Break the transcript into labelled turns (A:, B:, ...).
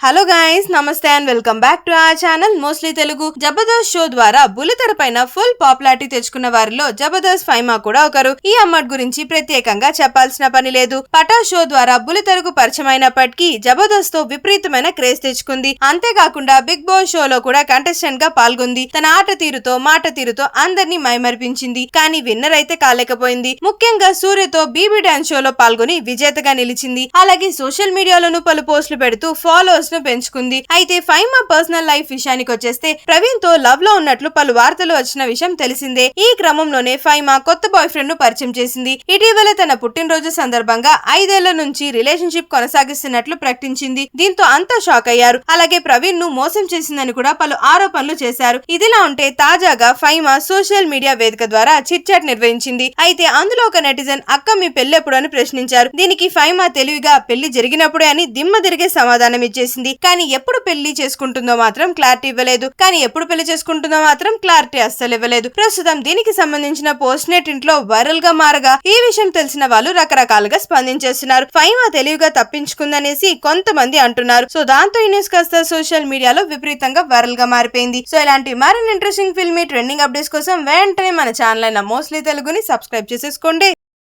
A: Hello guys, నమస్తే and welcome back to our channel mostly Telugu. Jabardasth show ద్వారా బుల్లితెర పైన ఫుల్ పాపులారిటీ తెచ్చుకున్న వారిలో జబర్దస్త్ ఫైమా కూడా ఒకరు. ఈ అమ్మడి గురించి ప్రత్యేకంగా చెప్పాల్సిన పని లేదు. పటా షో ద్వారా బుల్లితెరకు పరిచయం అయినప్పటికీ జబర్దస్త్ తో విపరీతమైన క్రేజ్ తెచ్చుకుంది. అంతేకాకుండా బిగ్ బాస్ షోలో కూడా కంటెస్టెంట్ గా పాల్గొంది. తన ఆట తీరుతో మాట తీరుతో అందరినీ మైమరిపించింది. కానీ విన్నర్ అయితే కాలేకపోయింది. ముఖ్యంగా సూర్యతో బీబీ డాన్స్ షోలో పాల్గొని విజేతగా నిలిచింది. అలాగే సోషల్ మీడియాలోనూ పలు పోస్టులు పెడుతూ ఫాలోవర్స్ పెంచుకుంది. అయితే ఫైమా పర్సనల్ లైఫ్ విషయానికి వచ్చేస్తే ప్రవీణ్ తో లవ్ లో ఉన్నట్లు పలు వార్తలు వచ్చిన విషయం తెలిసిందే. ఈ క్రమంలోనే ఫైమా కొత్త బాయ్ ఫ్రెండ్ ను పరిచయం చేసింది. ఇటీవల తన పుట్టినరోజు సందర్భంగా 5 ఏళ్ల నుంచి రిలేషన్షిప్ కొనసాగిస్తున్నట్లు ప్రకటించింది. దీంతో అంతా షాక్ అయ్యారు. అలాగే ప్రవీణ్ ను మోసం చేసిందని కూడా పలు ఆరోపణలు చేశారు. ఇదిలా ఉంటే తాజాగా ఫైమా సోషల్ మీడియా వేదిక ద్వారా చిట్ చాట్ నిర్వహించింది. అయితే అందులో ఒక నెటిజన్ అక్క మీ పెళ్లెప్పుడు అని ప్రశ్నించారు. దీనికి ఫైమా తెలివిగా పెళ్లి జరిగినప్పుడే అని దిమ్మ తిరిగే సమాధానం ఇచ్చేసింది. కానీ ఎప్పుడు పెళ్లి చేసుకుంటుందో మాత్రం క్లారిటీ ఇవ్వలేదు. క్లారిటీ అస్సలు ఇవ్వలేదు. ప్రస్తుతం దీనికి సంబంధించిన పోస్ట్ నెట్ ఇంట్లో వైరల్ గా మారగా ఈ విషయం తెలిసిన వాళ్ళు రకరకాలుగా స్పందించేస్తున్నారు. ఫైమా తెలివిగా తప్పించుకుందనేసి కొంతమంది అంటున్నారు. సో దాంతో ఈ న్యూస్ కాస్త సోషల్ మీడియాలో విపరీతంగా వైరల్ గా మారిపోయింది. సో ఇలాంటి మరిన్ని ఇంట్రెస్టింగ్ ఫిల్మీ ట్రెండింగ్ అప్డేట్స్ కోసం వెంటనే మన ఛానల్ అయిన మోస్ట్లీ తెలుగుని సబ్స్క్రైబ్ చేసేసుకోండి.